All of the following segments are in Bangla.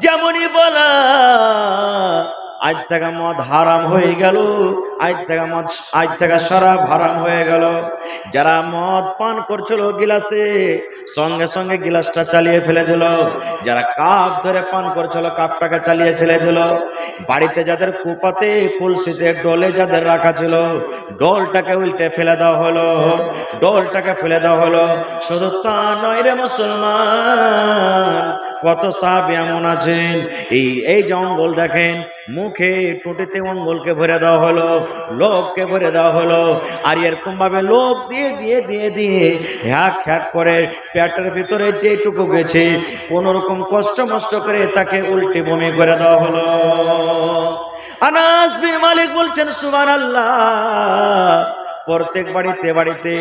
যেমনই বলা আজ থেকে মদ হারাম হয়ে গেল, আজ থেকে শরাব হারাম হয়ে গেল। যারা মদ পান করছিল গিলাসে, সঙ্গে সঙ্গে গিলাসটা চালিয়ে ফেলে দিল। যারা কাপ ধরে পান করছিল কাপটাকে চালিয়ে ফেলে দিল। বাড়িতে যাদের কুপাতে কলসিতে ডোলে যাদের রাখা ছিল, ডোলটাকে উল্টে ফেলে দেওয়া হলো, ডোলটাকে ফেলে দেওয়া হলো। শুধু তা নয় রে মুসলমান, কত সাহাবী এমন আছেন এই যে অঙ্গল দেখেন, মুখে টুটিতে অঙ্গলকে ভরে দেওয়া হলো, লোককে ভরে দেওয়া হলো। আর এরকম ভাবে লোক দিয়ে দিয়ে দিয়ে দিয়ে হ্যাক হ্যাক করে পেটের ভিতরে যেটুকু গেছে কোনো রকম কষ্ট মষ্ট করে তাকে উল্টে বমি করে দেওয়া হলো। আনাস বিন মালিক বলছেন সুবহানাল্লাহ, প্রত্যেক বাড়িতে বাড়িতে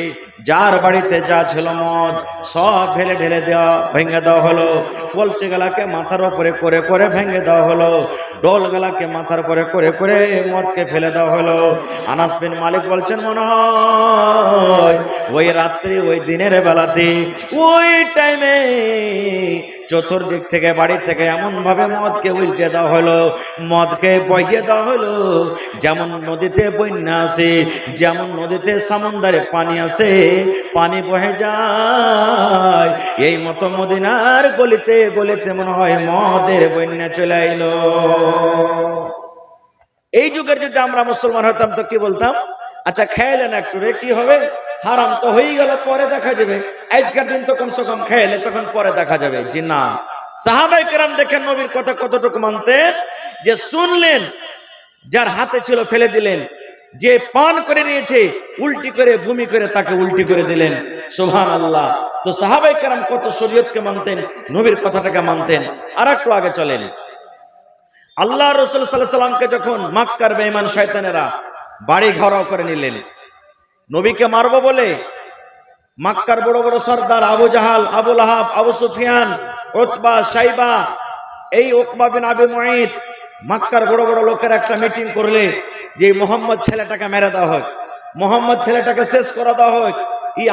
যার বাড়িতে যা ছিল মদ সব ঢেলে ঢেলে দেওয়া ভেঙে দেওয়া হলো। কলসি গালাকে মাথার উপরে করে করে ভেঙে দেওয়া হলো, ডোল গালাকে মাথার উপরে করে করে মদকে ফেলে দেওয়া হলো। আনাস বিন মালিক বলছেন মনে হয় ওই রাত্রি ওই দিনের বেলাতে ওই টাইমে চতুর্দিক থেকে বাড়ি থেকে এমন ভাবে মদকে উল্টে দেওয়া হলো, মদকে বহিয়ে দেওয়া হলো যেমন নদীতে বন্যা আসে, যেমন নদীতে সমুদ্রে পানি আসে, পানি বহে যায়, এই মতো মদিনার গলিতে গলিতে মনে হয় মদের বন্যা চলে এলো। এই যুগের যদি আমরা মুসলমান হতাম তো কি বলতাম, আচ্ছা খেলেন একটু রে কি হবে, হারাম তো হয়ে গেল পরে দেখা যাবে, আজকের দিন তো কমসে কম খেলে তখন পরে দেখা যাবে। জি না, সাহাবায়ে কেরাম দেখেন নবীর কথা কতটুকু মানতেন, যে শুনলেন যার হাতে ছিল ফেলে দিলেন, যে পান করে নিয়েছে উল্টি করে বমি করে তাকে উল্টি করে দিলেন। সুবহানাল্লাহ। তো সাহাবায়ে কেরাম কত শরীয়তকে মানতেন, নবীর কথাটাকে মানতেন। আর একটু আগে চলেন, আল্লাহ রাসূল সাল্লাল্লাহু আলাইহি সাল্লামকে যখন মক্কার বেঈমান শয়তানেরা বাড়ি ঘেরাও করে নিলেন নবীকে মারবো বলে, মক্কার বড় বড় সর্দার আবু জাহাল, আবু লাহাব, আবু সুফিয়ান, উতবা, শাইবা, এই উকবা বিন আবি মুঈত, মক্কার বড় বড় লোকের একটা মিটিং করলে যে মোহাম্মদ ছেলেটাকে মেরে দেওয়া হোক, মোহাম্মদ ছেলেটাকে শেষ করে দেওয়া হোক।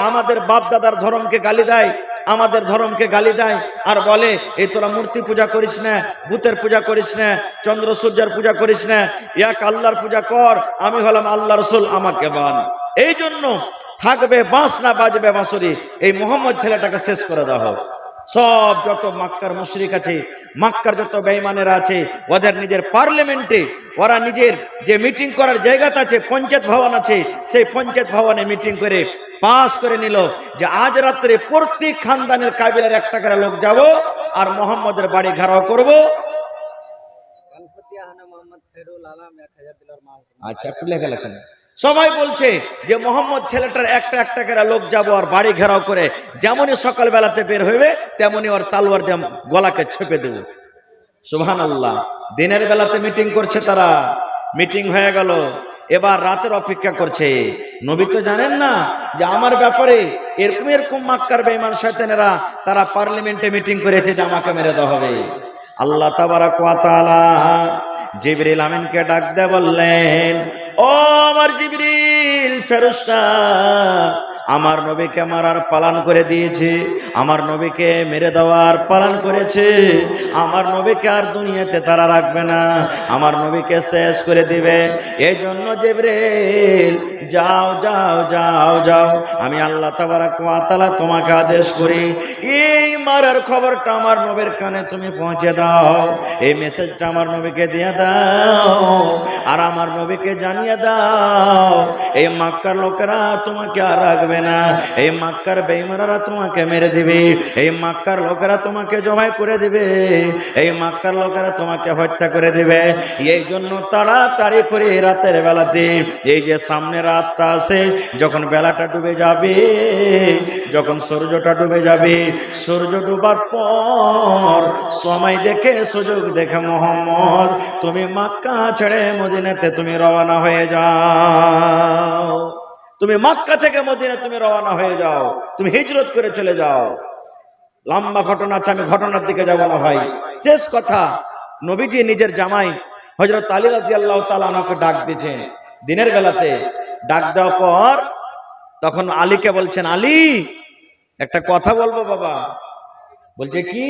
আমাদের বাপ দাদার ধর্মকে গালি দেয়, আমাদের ধর্মকে গালি দেয় আর বলে এই তোরা মূর্তি পূজা করিস না, ভূতের পূজা করিস না, চন্দ্র সূর্যের পূজা করিস না, এক আল্লাহর পূজা কর, আমি হলাম আল্লাহ রাসূল, আমাকে বান। এই জন্য থাকবে বাঁশ না বাজবে বাঁশরি, এই মোহাম্মদ ছেলেটাকে শেষ করে দেওয়া হোক। সব যত মক্কার মুশরিক আছে, মক্কার যত বেঈমানেরা আছে, ওদের নিজের পার্লামেন্টে ওরা নিজের যে মিটিং করার জায়গাটা আছে, পঞ্চায়েত ভবন আছে, সেই পঞ্চায়েত ভবনে মিটিং করে পাস করে নিল যে আজ রাত্রে প্রত্যেক খানদানের কাবিলার একটা করে লোক যাব আর মোহাম্মদের বাড়ি ঘেরাও করব। আচ্ছা একটু লেখা লেখেন। সবাই বলছে যে মোহাম্মদ ছেলেটার একটা একটা করে লোক যাব আর বাড়ি ঘেরাও করে যেমনই সকাল বেলাতে বের হইবে তেমনি ওর তালোয়ার দিয়ে গলাকে ছেপে দেব। সুবহানাল্লাহ। দিনের বেলাতে মিটিং করছে তারা, মিটিং হয়ে গেল, এবার রাতের অপেক্ষা করছে। নবী তো জানেন না যে আমার ব্যাপারে এরকম এরকম মক্কার বেঈমান শয়তানেরা তারা পার্লামেন্টে মিটিং করেছে যে আমাকে মেরে দেওয়া হবে। আল্লাহ তাবারাক ওয়া তাআলা জিবরিল আমিনকে ডাক দিয়ে বললেন, ও আমার জিবরিল ফেরেশতা, আমার নবীকে মারার পালন করে দিয়েছে, আমার নবীকে মেরে দেওয়ার পালন করেছে, আমার নবীকে আর দুনিয়াতে তারা রাখবে না, আমার নবীকে শেষ করে দিবে। এই জন্য জিবরিল যাও যাও যাও যাও, আমি আল্লাহ তাবারাক ওয়া তাআলা তোমাকে আদেশ করি এই মারার খবরটা আমার নবীর কানে তুমি পৌঁছে দাও, এই মেসেজটা আমার নবীকে দিয়ে দাও আর আমার নবীকে জানিয়ে দাও এই মক্কার লোকেরা তোমাকে আর রাখবে না, এই মক্কার বেঈমানরা তোমাকে মেরে দিবে, এই মক্কার লোকেরা তোমাকে জবাই করে দিবে, এই মক্কার লোকেরা তোমাকে হত্যা করে দিবে। এই জন্য তাড়াতাড়ি করে রাতের বেলাতে এই যে সামনে রাতটা আছে, যখন বেলাটা ডুবে যাবে, যখন সূর্যটা ডুবে যাবে, সূর্য ডুবার পর সময় দেখে সুযোগ দেখে মুহাম্মদ তুমি মক্কা ছেড়ে মদিনাতে তুমি রওনা হয়ে যাও, তুমি মক্কা থেকে মদিনা তুমি রওনা হয়ে যাও, তুমি হিজরত করে চলে যাও। লম্বা ঘটনা আছে, আমি ঘটনার দিকে যাব না ভাই। শেষ কথা, নবীজি নিজের জামাই হযরত আলী রাদিয়াল্লাহু তাআলা আনহুকে ডাক দিয়েছেন দিনের বেলাতে। ডাক দেওয়ার পর তখন আলীকে বলছেন, আলী একটা কথা বলবো বাবা। বলছে কি?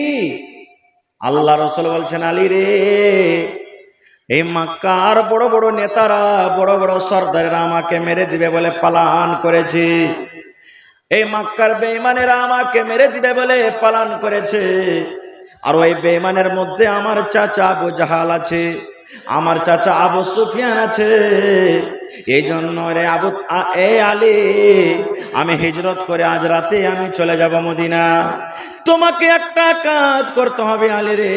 আল্লাহ রাসূল বলছেন, আলী রে, এই মক্কার বড় বড় নেতারা, বড় বড় সর্দারেরা আমাকে মেরে দিবে বলে পালান করেছে। এই মক্কার বেঈমানেরা আমাকে মেরে দিবে বলে পালান করেছে। আর ওই বেঈমানের মধ্যে আমার চাচা আবু জাহাল আছে, আমার চাচা আবু সুফিয়ান আছে। এই জন্য রে আলী, আমি হিজরত করে আজ রাতে আমি চলে যাব মদিনা। তোমাকে একটা কাজ করতে হবে আলী রে,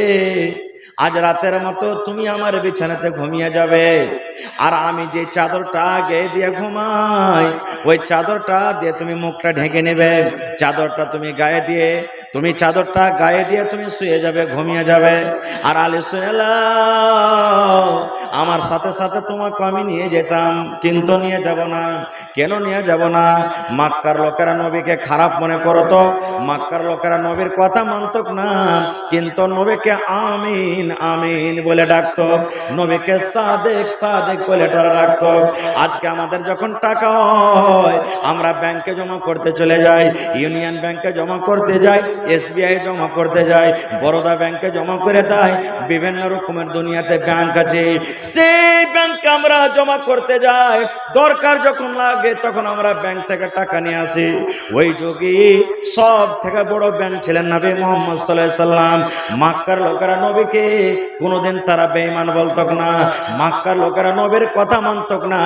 আজ রাতের মতো তুমি আমার বিছানাতে ঘুমিয়ে যাবে। আর আমি যে চাদরটা গায়ে দিয়ে ঘুমাই, ওই চাদরটা দিয়ে তুমি মুখটা ঢেকে নেবে। চাদরটা তুমি গায়ে দিয়ে, তুমি চাদরটা গায়ে দিয়ে তুমি শুয়ে যাবে, ঘুমিয়ে যাবে। আর আলী শুনে নাও, আমার সাথে সাথে তোমাকে আমি নিয়ে যেতাম, কিন্তু নিয়ে যাব না। কেন নিয়ে যাব না? মক্কার লোকেরা নবীকে খারাপ মনে করতো, মক্কার লোকেরা নবীর কথা মানত না, কিন্তু নবীকে আমিন আমিন বলে ডাকতো, নবীকে সাদেক সাদেক বলে তারা ডাকতো। আজকে আমাদের যখন টাকা হয়, আমরা ব্যাংকে জমা করতে চলে যাই, ইউনিয়ন ব্যাংকে জমা করতে যাই, SBI জমা করতে যাই, বরোদা ব্যাংকে জমা করে দেয়। বিভিন্ন রকমের দুনিয়াতে ব্যাংক আছে, সেই ব্যাংকে আমরা জমা করতে যাই। দরকার যখন লাগে তখন আমরা ব্যাংক থেকে টাকা নিয়ে আসি। ওই যুগে সব থেকে বড় ব্যাংক ছিলেন নবী মুহাম্মদ সাল্লাল্লাহু আলাইহি সাল্লাম। মক্কার লোকেরা নবীকে কোনোদিন তারা বেঈমান বলতো না, মক্কার লোকেরা নবীর কথা মানত না,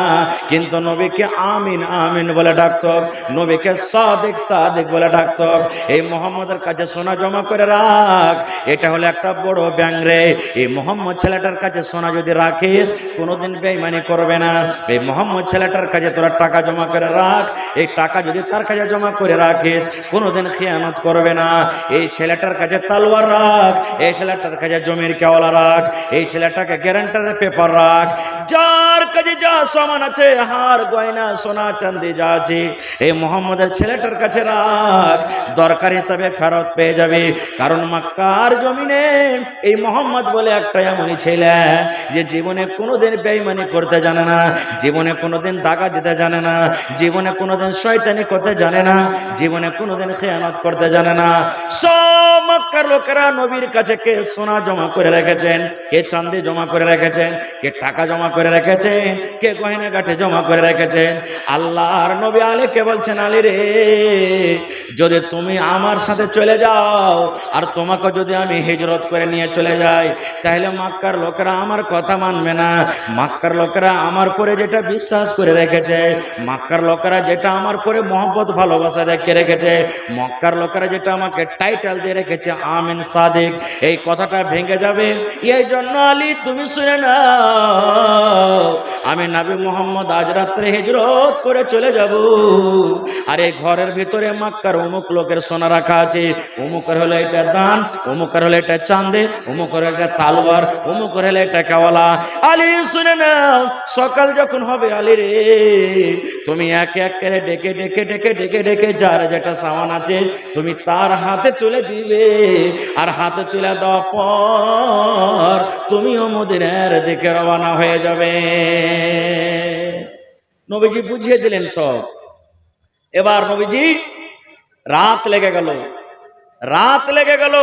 কিন্তু নবীকে আমিন আমিন বলে ডাকতো, নবীকে সাদিক সাদিক বলে ডাকতো। এই মুহাম্মদের কাছে সোনা জমা করে রাখ, এটা হলো একটা বড় ব্যাংক রে। এই মুহাম্মদ ছেলেটার কাছে সোনা যদি রাখিস, কোনোদিন বেঈমানি করবে না। এই মুহাম্মদ ছেলেটার কাছে তোরা টাকা জমা করে রাখ, এই টাকা যদি তার কাছে জমা করে রাখিস, কোনোদিন খিয়ানত করবে না। এই ছেলেটার কাছে তালোয়ার রাখ, এই ছেলেটার কাছে জমির কেওয়ালা রাখ, এই ছেলেটাকে গ্যারান্টারের পেপার রাখ। যার কাছে যা সামান আছে, হার গয়না সোনা চাঁদি যা আছে, এই মুহাম্মদের ছেলেটার কাছে রাখ, দরকার হিসাবে ফেরত পেয়ে যাবে। কারণ মক্কার জমিনে এই মুহাম্মদ বলে একটা এমনই ছেলে যে জীবনে কোনোদিন বেঈমানি করতে জানে না, জীবনে কোনোদিন দাগা দিতে জানে না, জীবনে কোনোদিন শয়তানি করতে জানে না, জীবনে কোনোদিন খেয়ানত করতে জানে না। সব মক্কার লোকেরা নবীর কাছে কে সোনা জমা করে রেখেছেন, কে চাঁদি জমা করে রেখেছেন, কে টাকা জমা করে রেখেছেন, কে গয়নাগাটি জমা করে রেখেছেন। আল্লাহর নবী আলীকে বলছেন, আলী রে, যদি তুমি আমার সাথে চলে যাও আর তোমাকে যদি আমি হিজরত করে নিয়ে চলে যাই, তাহলে মক্কার লোকেরা আমার কথা মানবে না। মক্কার লোকেরা আমার পরে যেটা বিশ্বাস করে রেখেছে, মক্কার লোকেরা যেটা আমার পরে মহব্বত ভালোবাসা রেখে রেখেছে, মক্কার লোকেরা যেটা আমাকে টাইটেল দিয়ে রেখেছে আমিন সাদিক, এই কথাটা ভেঙে যাবে। এই জন্য আলী তুমি শুনে নাও, আমি নবী মুহাম্মদ আজ রাত্রে হিজরত করে চলে যাব। আর এই ঘরের ভিতরে মক্কার অমুক লোকের সোনা রাখা আছে, অমুকের হলো এটা দান, অমুকের হলো এটা চাঁদে, অমুকের এটা তালওয়ার, অমুকের হলো এটা কাওয়ালা। আলী শুনে নাও, সকাল যখন হবে আলী রে, তুমি একে এক করে ডেকে ডেকে ডেকে ডেকে ডেকে যার যেটা সামান আছে তুমি তার হাতে তুলে দিবে। আর হাতে তুলে দেওয়ার পর তুমিও মদিনার দিকে রওনা হয়ে যাবে। নবীজি বুঝিয়ে দিলেন সব। এবার নবীজি রাত লেগে গেল, রাত লেগে গেল।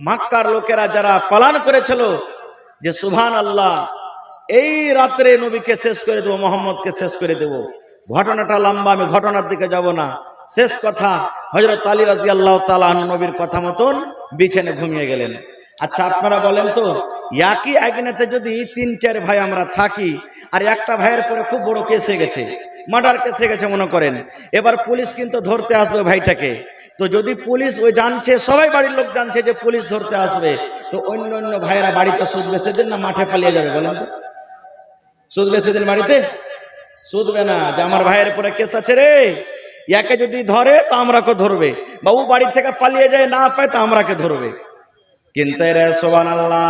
মক্কার লোকেরা যারা পালন করেছিল যে সুবহানাল্লাহ, এই রাত্রে নবীকে শেষ করে দেবো, মোহাম্মদকে শেষ করে দেবো। ঘটনাটা লম্বা, আমি ঘটনার দিকে যাব না। শেষ কথা, হযরত আলী রাদিয়াল্লাহু তাআলা আনহু নবীর কথা মতন বিছানে ঘুমিয়ে গেলেন। আচ্ছা আপনারা বলেন তো, একই আগুনেতে যদি 3-4 ভাই আমরা থাকি, আর একটা ভাইয়ের পরে খুব বড় কেস হয়ে গেছে, মার্ডার কেস হয়ে গেছে মনে করেন, এবার পুলিশ কিন্তু ধরতে আসবে ভাইটাকে। তো যদি পুলিশ ওই জানছে, সবাই বাড়ির লোক জানছে যে পুলিশ ধরতে আসবে, তো অন্য অন্য ভাইয়েরা বাড়িতে শুধবে সেদিন না মাঠে পালিয়ে যাবে? বলেন তো, শুধবে সেদিন বাড়িতে? শুধবে না, যে আমার ভাইয়ের পরে কেস আছে রে, ইয়াকে যদি ধরে তো আমরাকে ধরবে, বা ও বাড়ি থেকে পালিয়ে যায় না পায় তো আমরাকে ধরবে। কিন্তু রে সুবহানাল্লাহ,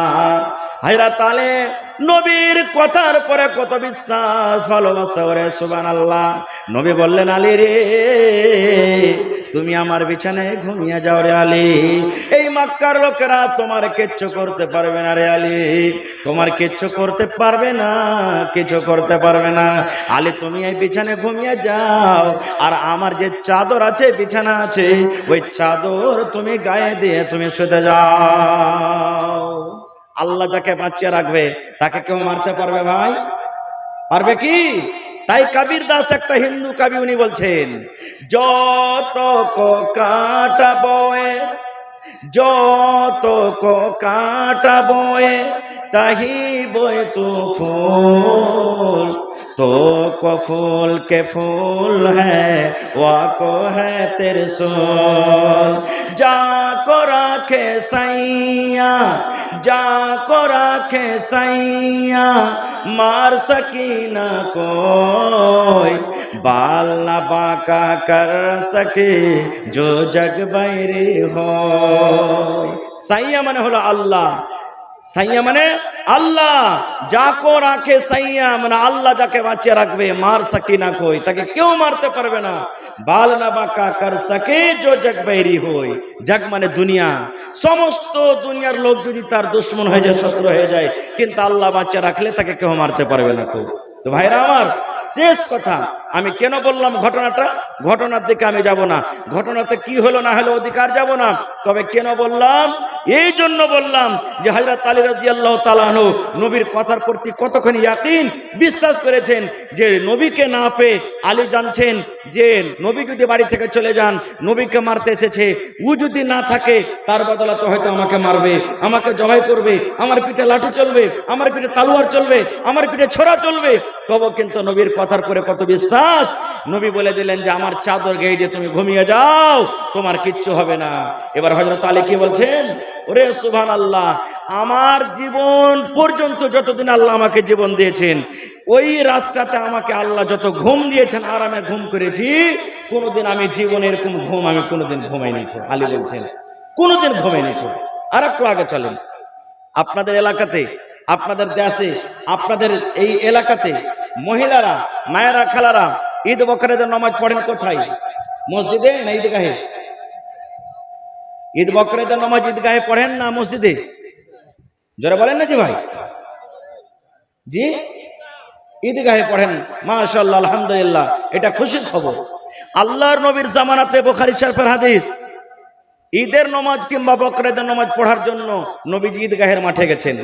হযরত আলী নবীর কথার পরে কত বিশ্বাস ভালোবাসা রে সুবহানাল্লাহ। নবী বললেন, আলী রে, তুমি আমার বিছানায় ঘুমিয়ে যাও রে আলী। এই মক্কার লোকেরা তোমার কিচ্ছু করতে পারবে না রে আলী, তোমার কিচ্ছু করতে পারবে না, কিছু করতে পারবে না। আলী তুমি এই বিছানে ঘুমিয়ে যাও, আর আমার যে চাদর আছে বিছানা আছে ওই চাদর তুমি গায়ে দিয়ে তুমি শুতে যাও। আল্লাহ যাকে বাঁচিয়ে রাখবে তাকে কেউ মারতে পারবে ভাই? পারবে কি? তাই কবির দাস একটা হিন্দু কবি উনি বলছেন, যত কো কাটা বয়ে, যত কো কাটা বয়ে তাহি বয়ে তো ফুল, তো को फूल के फूल है वाको है तेरे सोल। जाको राखे सैया, जाको राखे सैया, मार सकी ना कोई, बाल ना बाका कर सके जो जग बैरी हो। सैया माने हलो अल्लाह, সাইয়া মানে আল্লাহ, যাকো রাখে সাইয়া মানে আল্লাহ যাকে বাঁচিয়ে রাখবে, মার সকি না কই, তাকে কেউ মারতে পারবে না। বাল না বাঁকা কর সকে জো জগ বৈরি হয়, জগ মানে দুনিয়া, সমস্ত দুনিয়ার লোক যদি তার দুশ্মন হয়ে যায়, শত্রু হয়ে যায়, কিন্তু আল্লাহ বাঁচিয়ে রাখলে তাকে কেউ মারতে পারবে না। তো ভাইরা আমার, শেষ কথা আমি কেন বললাম ঘটনাটা, ঘটনার দিকে আমি যাব না, ঘটনাতে কি হলো না হলো অধিকার যাব না, তবে কেন বললাম, এই জন্য বললাম যে হযরত আলী রাদিয়াল্লাহু তাআলা আনহু নবীর কথার প্রতি কতখানি ইয়াকিন বিশ্বাস করেছেন, যে নবীকে না পেয়ে আলী জানছেন যে নবী যদি বাড়ি থেকে চলে যান, নবীকে মারতে এসেছে, ও যদি না থাকে তার বদলাতে হয়তো আমাকে মারবে, আমাকে জবাই করবে, আমার পিঠে লাঠি চলবে, আমার পিঠে তালোয়ার চলবে, আমার পিঠে ছোরা চলবে। তবে কিন্তু নবীর কথার পরে কত বিশ্বাস, নবী বলে দিলেন যে আমার চাদর গায়ে দিয়ে তুমি ঘুমিয়ে যাও, তোমার কিচ্ছু হবে না। এবার হযরত আলী কি বলছেন, ওরে সুবহানাল্লাহ, আমার জীবন পর্যন্ত যতদিন আল্লাহ আমাকে জীবন দিয়েছেন, ওই রাতটাতে আমাকে আল্লাহ যত ঘুম দিয়েছেন, আরামে ঘুম করেছি, কোনোদিন আমি জীবনের কোন ঘুম আমি কোনোদিন ঘুমাইনি। আলী বলছেন কোনোদিন ঘুমাইনি। আর একটু আগে চলেন, আপনাদের এলাকাতে, আপনাদের দেশে, আপনাদের এই এলাকাতে মহিলারা, মায়েরা, খালারা ঈদ বকরেদের নামাজ পড়েন কোথায়? মসজিদে না ঈদগাহে? ঈদ বকরেদের নামাজ ঈদগাহে পড়েন না মসজিদে? জোরে বলেন না জি ভাই? জি, ঈদগাহে পড়েন। মাশাআল্লাহ, আলহামদুলিল্লাহ, এটা খুশির খবর। আল্লাহর নবীর জামানাতে বুখারী শরীফের হাদিস, ঈদের নামাজ কিংবা বকরেদের নামাজ পড়ার জন্য নবীজি ঈদগাহের মাঠে গেছেন।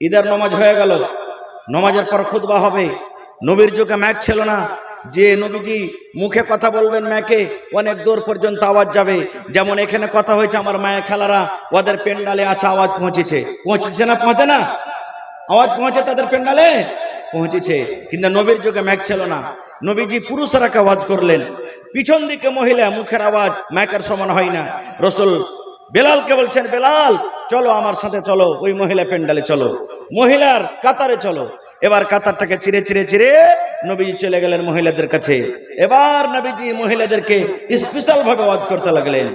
ঈদের নামাজ হয়ে গেল, নামাজের পর খুতবা হবে। নবীর যুগে মাইক ছিল না, যে নবীজি মুখে কথা বলবেন মাইকে অনেক দূর পর্যন্ত আওয়াজ যাবে। যেমন এখানে কথা হয়েছে, আমার মায়ের খেলারা ওদের পেন্ডালে আছে, আওয়াজ পৌঁছেছে, পৌঁছেছে না? পৌঁছে না? আওয়াজ পৌঁছে তাদের পেন্ডালে পৌঁছেছে। কিন্তু নবীর যুগে মাইক ছিল না, নবীজি পুরুষরা আওয়াজ করলেন, পিছন দিকে মহিলা, মুখের আওয়াজ মাইকের সমান হয় না। রসুল বেলালকে বলছেন, বেলাল চলো আমার সাথে, চলো ওই মহিলা পেন্ডালে, চলো মহিলার কাতারে চলো। এবার কাতারটাকে চিরে চিরে চিরে নবীজি চলে গেলেন মহিলাদের কাছে। এবার নবীজি মহিলাদেরকে স্পেশাল ভাবে ওয়াজ করতে লাগলেন।